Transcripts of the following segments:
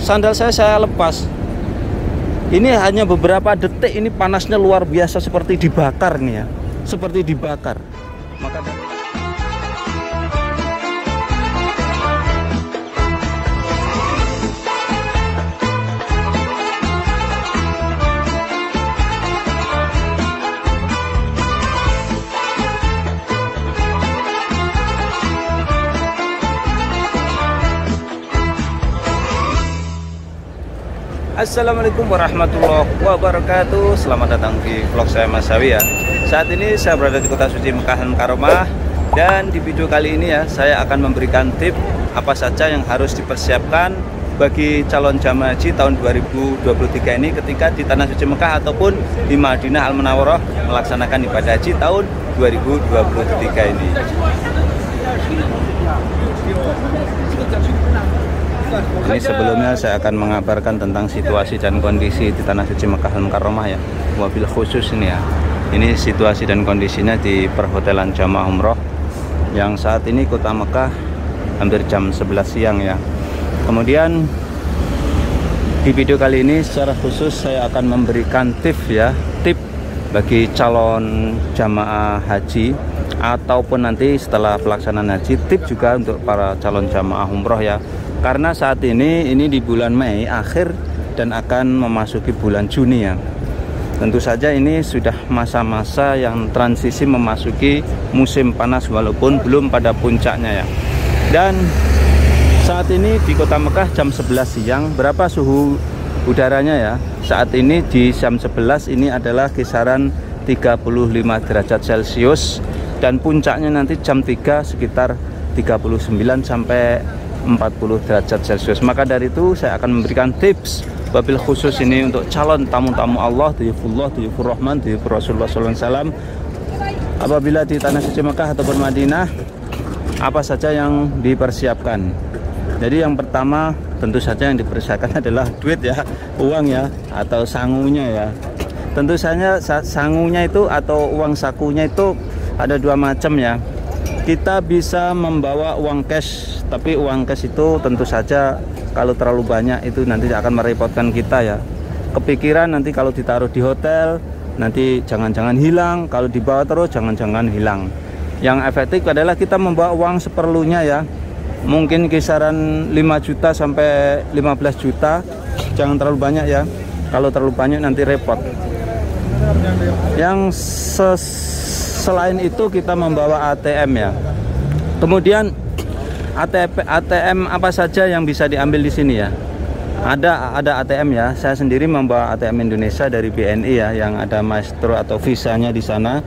sandal saya lepas. Ini hanya beberapa detik, ini panasnya luar biasa, seperti dibakar nih ya, seperti dibakar. Maka Assalamualaikum warahmatullahi wabarakatuh. Selamat datang di vlog saya Mas Sawi ya. Saat ini saya berada di kota suci Mekah Al-Mukarramah. Dan di video kali ini ya, saya akan memberikan tips apa saja yang harus dipersiapkan bagi calon jamaah haji tahun 2023 ini ketika di Tanah Suci Mekah ataupun di Madinah Al-Munawwarah melaksanakan ibadah haji tahun 2023 ini. Ini sebelumnya saya akan mengabarkan tentang situasi dan kondisi di Tanah Suci Mekah Al-Mukarramah ya. Wabil khusus ini ya. Ini situasi dan kondisinya di perhotelan jamaah umroh yang saat ini kota Mekah hampir jam 11 siang ya. Kemudian di video kali ini secara khusus saya akan memberikan tips ya, tip bagi calon jamaah haji ataupun nanti setelah pelaksanaan haji, tip juga untuk para calon jamaah umroh ya. Karena saat ini di bulan Mei akhir dan akan memasuki bulan Juni ya. Tentu saja ini sudah masa-masa yang transisi memasuki musim panas walaupun belum pada puncaknya ya. Dan saat ini di kota Mekah jam 11 siang, berapa suhu udaranya ya? Saat ini di jam 11 ini adalah kisaran 35 derajat Celcius dan puncaknya nanti jam 3 sekitar 39 sampai 40 derajat Celcius. Maka dari itu saya akan memberikan tips wabil khusus ini untuk calon tamu-tamu Allah, dhuyufullah, dhuyufur rahman, dhuyufur Rasulullah SAW apabila di Tanah Suci Mekah ataupun Madinah, apa saja yang dipersiapkan. Jadi yang pertama tentu saja yang dipersiapkan adalah duit ya, uang ya, atau sangunya ya. Tentu saja sangunya itu atau uang sakunya itu ada dua macam ya. Kita bisa membawa uang cash, tapi uang cash itu tentu saja kalau terlalu banyak itu nanti akan merepotkan kita ya. Kepikiran nanti kalau ditaruh di hotel nanti jangan-jangan hilang, kalau dibawa terus jangan-jangan hilang. Yang efektif adalah kita membawa uang seperlunya ya. Mungkin kisaran 5 juta sampai 15 juta, jangan terlalu banyak ya. Kalau terlalu banyak nanti repot. Yang selain itu kita membawa ATM ya. Kemudian ATM apa saja yang bisa diambil di sini ya? Ada ATM ya. Saya sendiri membawa ATM Indonesia dari BNI ya, yang ada Maestro atau Visanya di sana.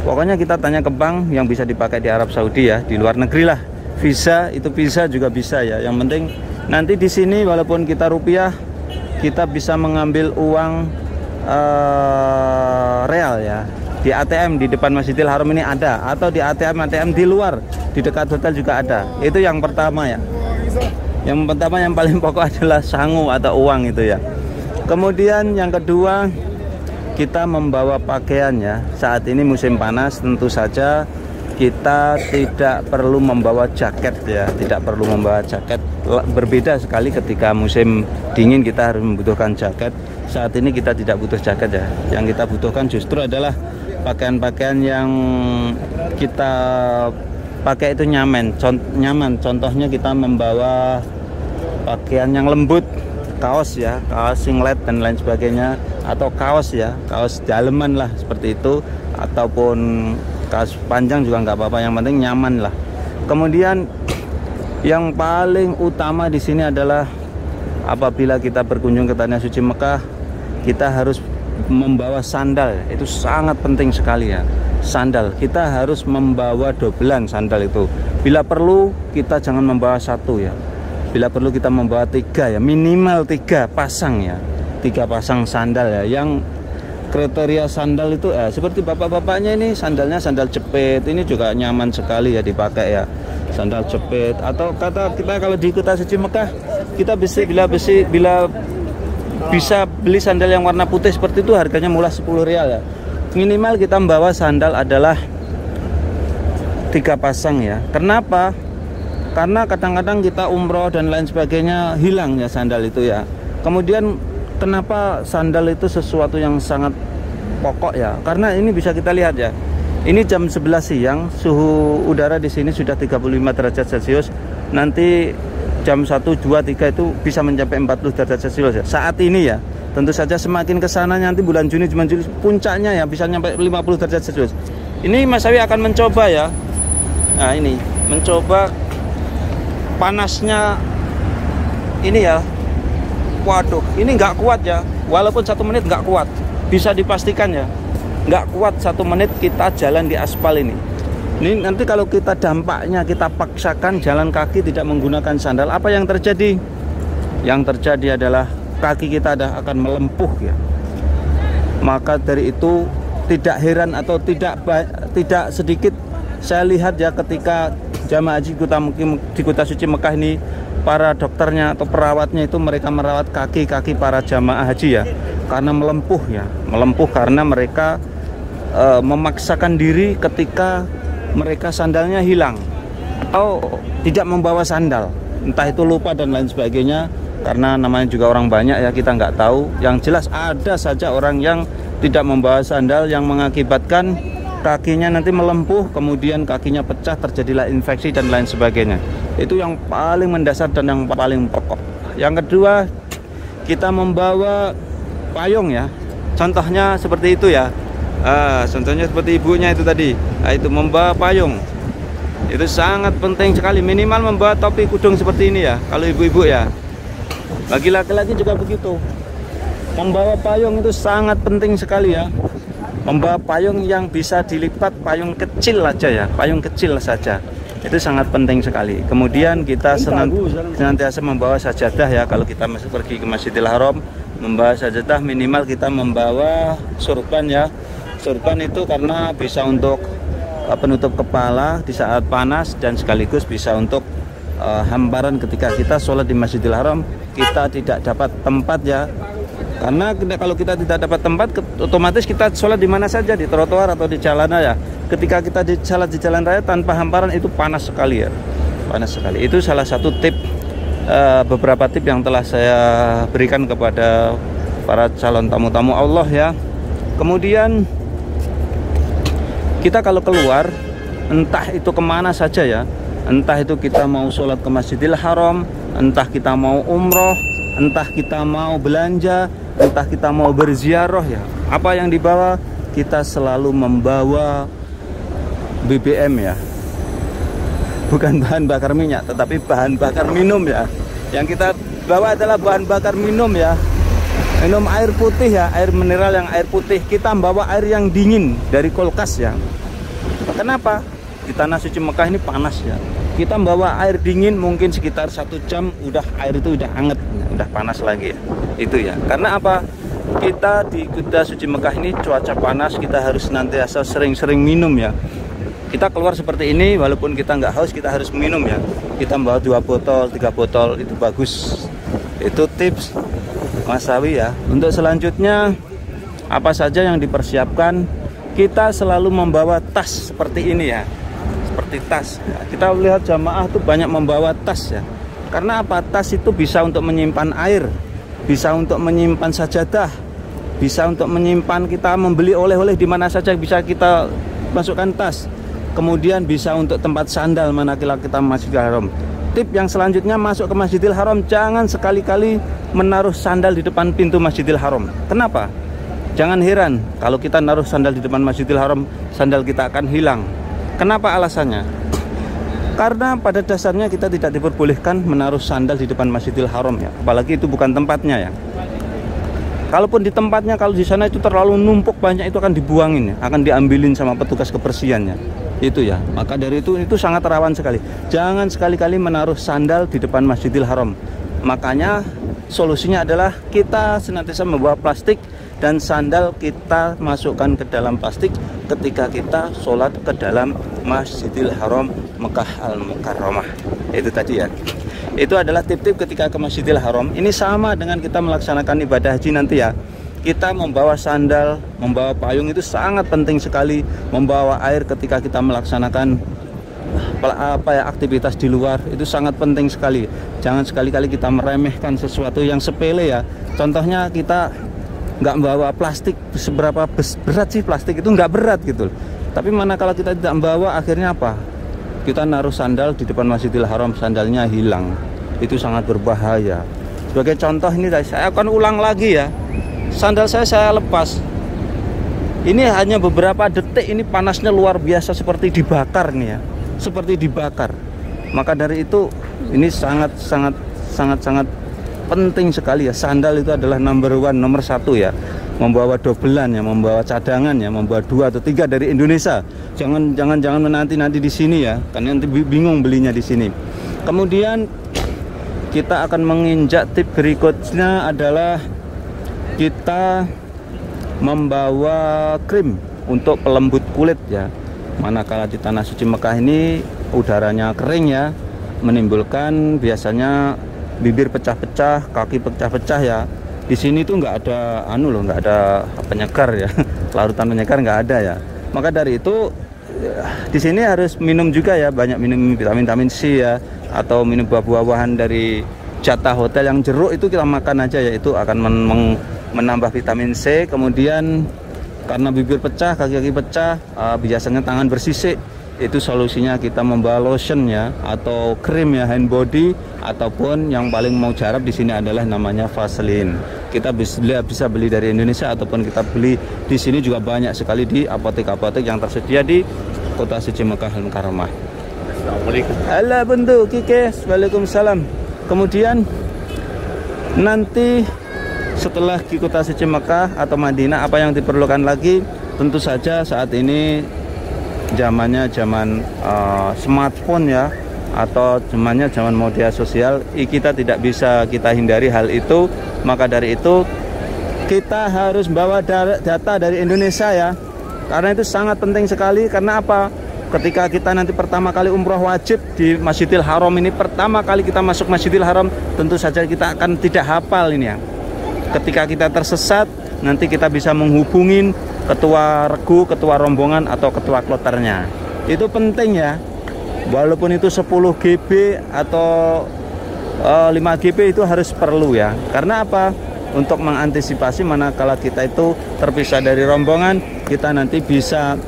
Pokoknya kita tanya ke bank yang bisa dipakai di Arab Saudi ya, di luar negeri lah. Visa itu Visa juga bisa ya. Yang penting nanti di sini walaupun kita rupiah, kita bisa mengambil uang real ya. Di ATM di depan Masjidil Haram ini ada, atau di ATM di luar di dekat hotel juga ada. Itu yang pertama ya. Yang pertama yang paling pokok adalah sangu atau uang itu ya. Kemudian yang kedua kita membawa pakaian ya. Saat ini musim panas, tentu saja kita tidak perlu membawa jaket ya, tidak perlu membawa jaket. Berbeda sekali ketika musim dingin kita harus membutuhkan jaket. Saat ini kita tidak butuh jaket ya. Yang kita butuhkan justru adalah pakaian-pakaian yang kita pakai itu nyaman. Contohnya kita membawa pakaian yang lembut, kaos ya, kaos singlet dan lain sebagainya, atau kaos ya, kaos daleman lah seperti itu, ataupun kaos panjang juga nggak apa-apa, yang penting nyaman lah. Kemudian yang paling utama di sini adalah apabila kita berkunjung ke Tanah Suci Mekah, kita harus membawa sandal. Itu sangat penting sekali ya. Sandal kita harus membawa dobelan sandal itu. Bila perlu kita jangan membawa satu ya. Bila perlu kita membawa 3 ya, minimal 3 pasang ya. 3 pasang sandal ya. Yang kriteria sandal itu seperti bapak-bapaknya ini, sandalnya sandal jepit. Ini juga nyaman sekali ya dipakai ya. Sandal jepit, atau kata kita kalau di kota suci Mekah kita bila bisa beli sandal yang warna putih seperti itu, harganya murah 10 rial ya. Minimal kita membawa sandal adalah 3 pasang ya. Kenapa? Karena kadang-kadang kita umroh dan lain sebagainya hilang ya sandal itu ya. Kemudian kenapa sandal itu sesuatu yang sangat pokok ya? Karena ini bisa kita lihat ya. Ini jam 11 siang, suhu udara di sini sudah 35 derajat Celcius. Nanti jam 1, 2, 3 itu bisa mencapai 40 derajat Celcius ya. Saat ini ya. Tentu saja semakin ke sana nanti bulan Juni, Juli puncaknya ya bisa sampai 50 derajat Celcius. Ini Mas Sawi akan mencoba ya. Nah, ini mencoba panasnya ini ya. Waduh, ini nggak kuat ya. Walaupun 1 menit nggak kuat, bisa dipastikan ya, nggak kuat 1 menit kita jalan di aspal ini. Ini nanti kalau kita dampaknya kita paksakan jalan kaki tidak menggunakan sandal, apa yang terjadi? Yang terjadi adalah kaki kita akan melempuh ya. Maka dari itu tidak heran atau tidak sedikit saya lihat ya ketika jamaah haji di Kota Suci Mekah ini, para dokternya atau perawatnya itu mereka merawat kaki-kaki para jamaah haji ya, karena melempuh ya, melempuh karena mereka memaksakan diri ketika mereka sandalnya hilang atau tidak membawa sandal, entah itu lupa dan lain sebagainya. Karena namanya juga orang banyak ya, kita nggak tahu. Yang jelas ada saja orang yang tidak membawa sandal yang mengakibatkan kakinya nanti melempuh, kemudian kakinya pecah, terjadilah infeksi dan lain sebagainya. Itu yang paling mendasar dan yang paling pokok. Yang kedua, kita membawa payung ya. Contohnya seperti itu ya. Contohnya seperti ibunya itu tadi. Itu membawa payung. Itu sangat penting sekali. Minimal membawa topi kudung seperti ini ya. Kalau ibu-ibu ya. Bagi laki-laki juga begitu. Membawa payung itu sangat penting sekali ya. Membawa payung yang bisa dilipat, payung kecil aja ya, payung kecil saja. Itu sangat penting sekali. Kemudian kita senantiasa membawa sajadah ya. Kalau kita masih pergi ke Masjidil Haram, membawa sajadah, minimal kita membawa surban ya. Surban itu karena bisa untuk penutup kepala di saat panas dan sekaligus bisa untuk hamparan ketika kita sholat di Masjidil Haram. Kita tidak dapat tempat ya. Karena kalau kita tidak dapat tempat, otomatis kita sholat di mana saja, di trotoar atau di jalanan ya. Ketika kita sholat di jalan raya tanpa hamparan itu panas sekali ya, panas sekali. Itu salah satu tip, beberapa tip yang telah saya berikan kepada para calon tamu-tamu Allah ya. Kemudian kita kalau keluar, entah itu kemana saja ya, entah itu kita mau sholat ke Masjidil Haram, entah kita mau umroh, entah kita mau belanja, entah kita mau berziarah ya, apa yang dibawa? Kita selalu membawa BBM ya, bukan bahan bakar minyak tetapi bahan bakar minum ya. Yang kita bawa adalah bahan bakar minum ya, minum air putih ya, air mineral yang air putih. Kita membawa air yang dingin dari kulkas ya. Kenapa? Di tanah suci Mekah ini panas ya. Kita membawa air dingin mungkin sekitar 1 jam udah air itu udah anget, udah panas lagi ya. Itu ya. Karena apa? Kita di Kota Suci Mekah ini cuaca panas, kita harus senantiasa sering-sering minum ya. Kita keluar seperti ini, walaupun kita nggak haus, kita harus minum ya. Kita membawa 2 botol, 3 botol, itu bagus. Itu tips Mas Sawi ya. Untuk selanjutnya, apa saja yang dipersiapkan? Kita selalu membawa tas seperti ini ya. Seperti tas ya. Kita lihat jamaah tuh banyak membawa tas ya. Karena apa? Tas itu bisa untuk menyimpan air, bisa untuk menyimpan sajadah, bisa untuk menyimpan, kita membeli oleh-oleh di mana saja bisa kita masukkan tas. Kemudian bisa untuk tempat sandal manakala kita Masjidil Haram. Tip yang selanjutnya, masuk ke Masjidil Haram jangan sekali-kali menaruh sandal di depan pintu Masjidil Haram. Kenapa? Jangan heran kalau kita naruh sandal di depan Masjidil Haram, sandal kita akan hilang. Kenapa alasannya? Karena pada dasarnya kita tidak diperbolehkan menaruh sandal di depan Masjidil Haram ya. Apalagi itu bukan tempatnya ya. Kalaupun di tempatnya, kalau di sana itu terlalu numpuk banyak, itu akan dibuangin ya, akan diambilin sama petugas kebersihannya. Itu ya. Maka dari itu sangat rawan sekali. Jangan sekali-kali menaruh sandal di depan Masjidil Haram. Makanya solusinya adalah kita senantiasa membawa plastik dan sandal kita masukkan ke dalam plastik ketika kita sholat ke dalam Masjidil Haram Mekah Al-Mukarramah. Itu tadi ya. Itu adalah tip-tip ketika ke Masjidil Haram. Ini sama dengan kita melaksanakan ibadah haji nanti ya. Kita membawa sandal, membawa payung itu sangat penting sekali. Membawa air ketika kita melaksanakan aktivitas di luar itu sangat penting sekali. Jangan sekali-kali kita meremehkan sesuatu yang sepele ya. Contohnya kita nggak membawa plastik, seberapa berat sih plastik itu, nggak berat gitu. Tapi mana kalau kita tidak membawa, akhirnya apa? Kita naruh sandal di depan Masjidil Haram, sandalnya hilang. Itu sangat berbahaya. Sebagai contoh ini saya akan ulang lagi ya. Sandal saya lepas. Ini hanya beberapa detik, ini panasnya luar biasa seperti dibakar nih ya. Seperti dibakar. Maka dari itu ini sangat penting sekali ya. Sandal itu adalah nomor 1 ya. Membawa dobelan ya, membawa cadangan ya, membawa 2 atau 3 dari Indonesia. Jangan menanti di sini ya, karena nanti bingung belinya di sini. Kemudian kita akan menginjak tip berikutnya adalah kita membawa krim untuk pelembut kulit ya. Manakala di tanah suci Mekah ini udaranya kering ya, menimbulkan biasanya bibir pecah-pecah, kaki pecah-pecah ya. Di sini tuh nggak ada nggak ada penyegar ya, larutan penyegar nggak ada ya. Maka dari itu di sini harus minum juga ya, banyak minum vitamin C ya, atau minum buah-buahan dari jatah hotel yang jeruk itu kita makan aja ya, itu akan menambah vitamin C. Kemudian karena bibir pecah, kaki-kaki pecah, biasanya tangan bersisik, itu solusinya kita membawa lotion ya, atau krim ya, hand body, ataupun yang paling mau jarab di sini adalah namanya Vaseline. Kita bisa beli dari Indonesia ataupun kita beli di sini juga banyak sekali di apotek-apotek yang tersedia di Kota Suci Mekah Al-Mukarramah. Assalamualaikum. Halo bentuk Kike, Waalaikumsalam. Kemudian nanti setelah di Kota Suci Mekah atau Madinah, apa yang diperlukan lagi? Tentu saja saat ini zamannya zaman smartphone ya, atau zamannya zaman media sosial. Kita tidak bisa kita hindari hal itu. Maka dari itu kita harus bawa data dari Indonesia ya, karena itu sangat penting sekali. Karena apa? Ketika kita nanti pertama kali umroh wajib di Masjidil Haram ini, pertama kali kita masuk Masjidil Haram, tentu saja kita akan tidak hafal ini ya. Ketika kita tersesat, nanti kita bisa menghubungin ketua regu, ketua rombongan, atau ketua kloternya. Itu penting ya. Walaupun itu 10 GB atau 5 GB itu harus perlu ya. Karena apa? Untuk mengantisipasi manakala kita itu terpisah dari rombongan, kita nanti bisa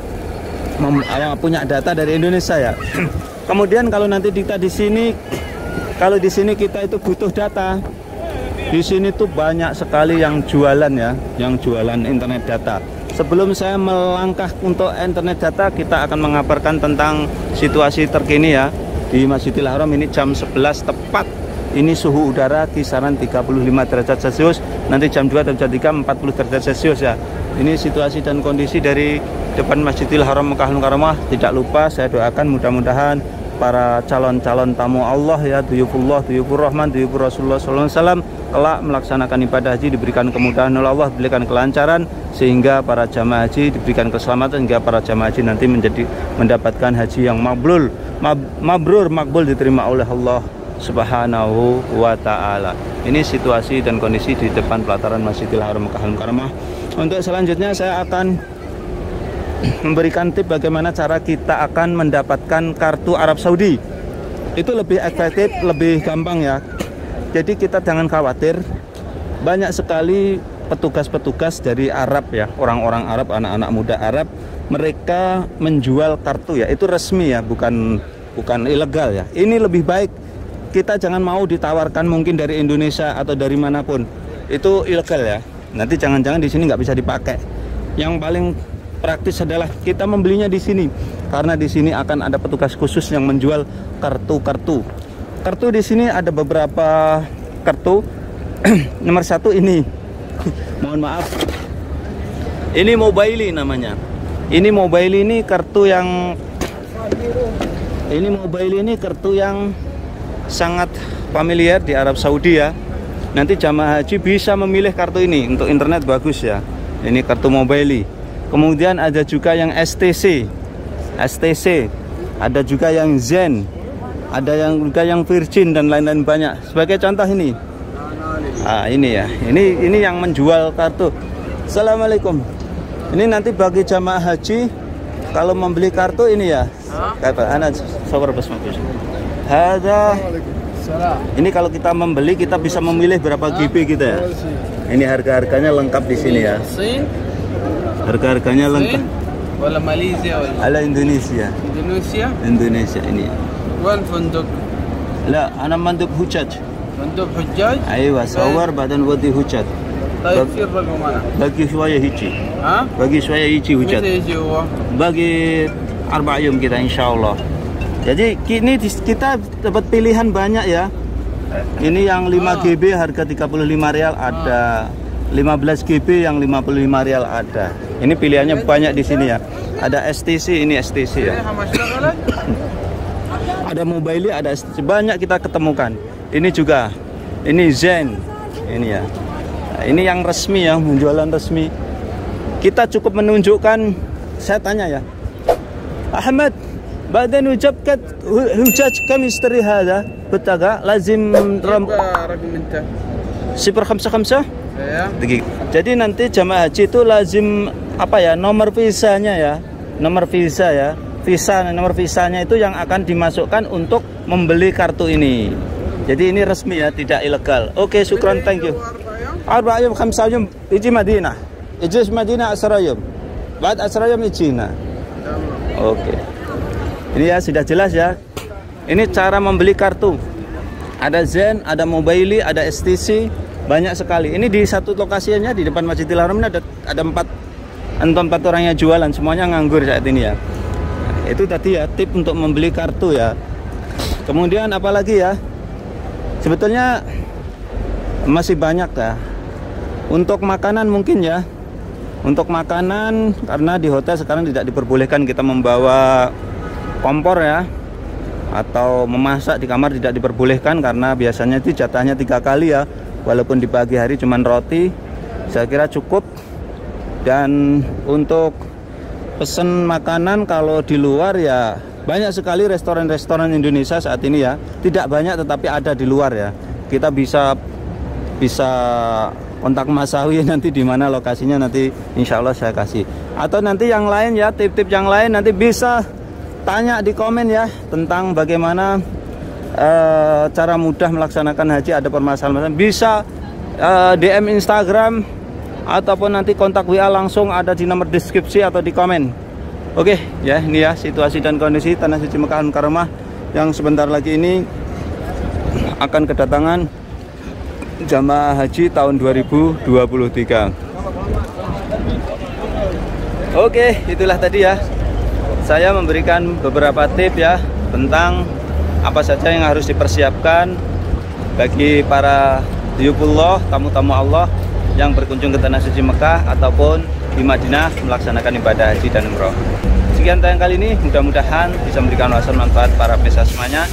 punya data dari Indonesia ya. Kemudian kalau nanti kita di sini, kalau di sini kita itu butuh data, di sini tuh banyak sekali yang jualan ya, yang jualan internet data. Sebelum saya melangkah untuk internet data, kita akan mengabarkan tentang situasi terkini ya. Di Masjidil Haram ini jam 11 tepat. Ini suhu udara kisaran 35 derajat Celcius. Nanti jam 2 atau jam 3 40 derajat Celcius ya. Ini situasi dan kondisi dari depan Masjidil Haram Mekah Al-Mukarramah. Tidak lupa saya doakan mudah-mudahan para calon-calon tamu Allah ya, duyufullah, duyufur rahman, duyufur Rasulullah SAW, kelak melaksanakan ibadah haji diberikan kemudahan oleh Allah, diberikan kelancaran, sehingga para jamaah haji diberikan keselamatan, sehingga para jamaah haji nanti mendapatkan haji yang mabrur, makbul, diterima oleh Allah Subhanahu wa ta'ala. Ini situasi dan kondisi di depan pelataran Masjidil Haram Mekah Al-Mukarramah. Untuk selanjutnya saya akan memberikan tip bagaimana cara kita akan mendapatkan kartu Arab Saudi. Itu lebih efektif, lebih gampang ya. Jadi kita jangan khawatir, banyak sekali petugas-petugas dari Arab ya, orang-orang Arab, anak-anak muda Arab, mereka menjual kartu ya. Itu resmi ya, bukan ilegal ya. Ini lebih baik kita jangan mau ditawarkan mungkin dari Indonesia atau dari manapun. Itu ilegal ya. Nanti jangan-jangan di sini nggak bisa dipakai. Yang paling praktis adalah kita membelinya di sini, karena di sini akan ada petugas khusus yang menjual kartu-kartu. Kartu di sini ada beberapa kartu. Nomor 1 ini, mohon maaf, ini Mobily namanya. Ini Mobily ini kartu yang sangat familiar di Arab Saudi ya. Nanti jamaah haji bisa memilih kartu ini, untuk internet bagus ya. Ini kartu Mobily. Kemudian ada juga yang STC, ada juga yang Zen, ada juga yang Virgin dan lain-lain banyak. Sebagai contoh ini, ini ya, ini yang menjual kartu. Assalamualaikum. Ini nanti bagi jamaah haji kalau membeli kartu ini ya, Ana sabar bas makus. Ada. Ini kalau kita membeli kita bisa memilih berapa GB kita ya. Ini harga-harganya lengkap di sini ya. Harga-harganya lengkap. Wala Malaysia wala. Ala Indonesia. Indonesia? Indonesia ini. Wan funduk. لا أنا مندوب حجاج. مندوب حجاج؟ أيوة صور بعدين ودي حجاج. طيب شو الرقم أنا؟ باقي شوية هيجي. ها؟ باقي شوية يجي حجاج. متى يجي هو؟ باقي 4 يوم كده إن شاء الله. Jadi ini kita dapat pilihan banyak ya. Ini yang 5 GB harga 35 rial ada. 15 GB yang 55 rial ada. Ini pilihannya banyak di sini ya. Ada STC, ini STC ya. Ada mobile, ada STC, banyak kita ketemukan. Ini juga, ini Zen, ini ya. Nah, ini yang resmi ya, penjualan resmi. Kita cukup menunjukkan. Saya tanya ya, Ahmad, بعدين وجبت حجاج كم يشتري هذا بطاقة لازم رقم 055 ya. Jadi nanti jamaah haji itu lazim apa ya, nomor visanya ya, nomor visa ya, nomor visanya itu yang akan dimasukkan untuk membeli kartu ini. Jadi ini resmi ya, tidak ilegal. Oke, syukran, thank you. 4 يوم 5 يوم يجي مدينة، يجي مدينة 10 يوم بعد 10 يوم يجينا. Oke. Ini ya sudah jelas ya. Ini cara membeli kartu. Ada Zen, ada Mobile, ada STC, banyak sekali. Ini di satu lokasinya di depan Masjidil Haram ini ada 4 orang yang jualan, semuanya nganggur saat ini ya. Itu tadi ya tip untuk membeli kartu ya. Kemudian apalagi ya? Sebetulnya masih banyak ya. Untuk makanan mungkin ya. Untuk makanan karena di hotel sekarang tidak diperbolehkan kita membawa kompor ya, atau memasak di kamar tidak diperbolehkan karena biasanya itu jatahnya 3 kali ya, walaupun di pagi hari cuman roti. Saya kira cukup. Dan untuk pesen makanan kalau di luar ya banyak sekali restoran-restoran Indonesia saat ini ya, tidak banyak tetapi ada di luar ya. Kita bisa kontak Mas Sawi nanti di mana lokasinya, nanti insya Allah saya kasih. Atau nanti yang lain ya, tip-tip yang lain nanti bisa tanya di komen ya tentang bagaimana cara mudah melaksanakan haji. Ada permasalahan bisa DM Instagram ataupun nanti kontak WA langsung, ada di nomor deskripsi atau di komen. Oke ya, ini ya situasi dan kondisi Tanah Suci Mekah Al-Mukarramah yang sebentar lagi ini akan kedatangan jamaah haji tahun 2023. Oke, itulah tadi ya, saya memberikan beberapa tip ya tentang apa saja yang harus dipersiapkan bagi para diyufullah, tamu-tamu Allah yang berkunjung ke Tanah Suci Mekah ataupun di Madinah melaksanakan ibadah haji dan umroh. Sekian tayang kali ini, mudah-mudahan bisa memberikan wawasan manfaat para pemirsa semuanya.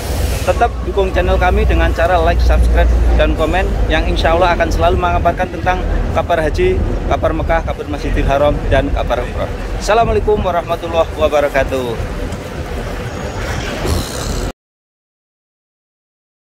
Tetap dukung channel kami dengan cara like, subscribe, dan komen yang insya Allah akan selalu mengabarkan tentang kabar haji, kabar Mekah, kabar Masjidil Haram, dan kabar umroh. Assalamualaikum warahmatullahi wabarakatuh.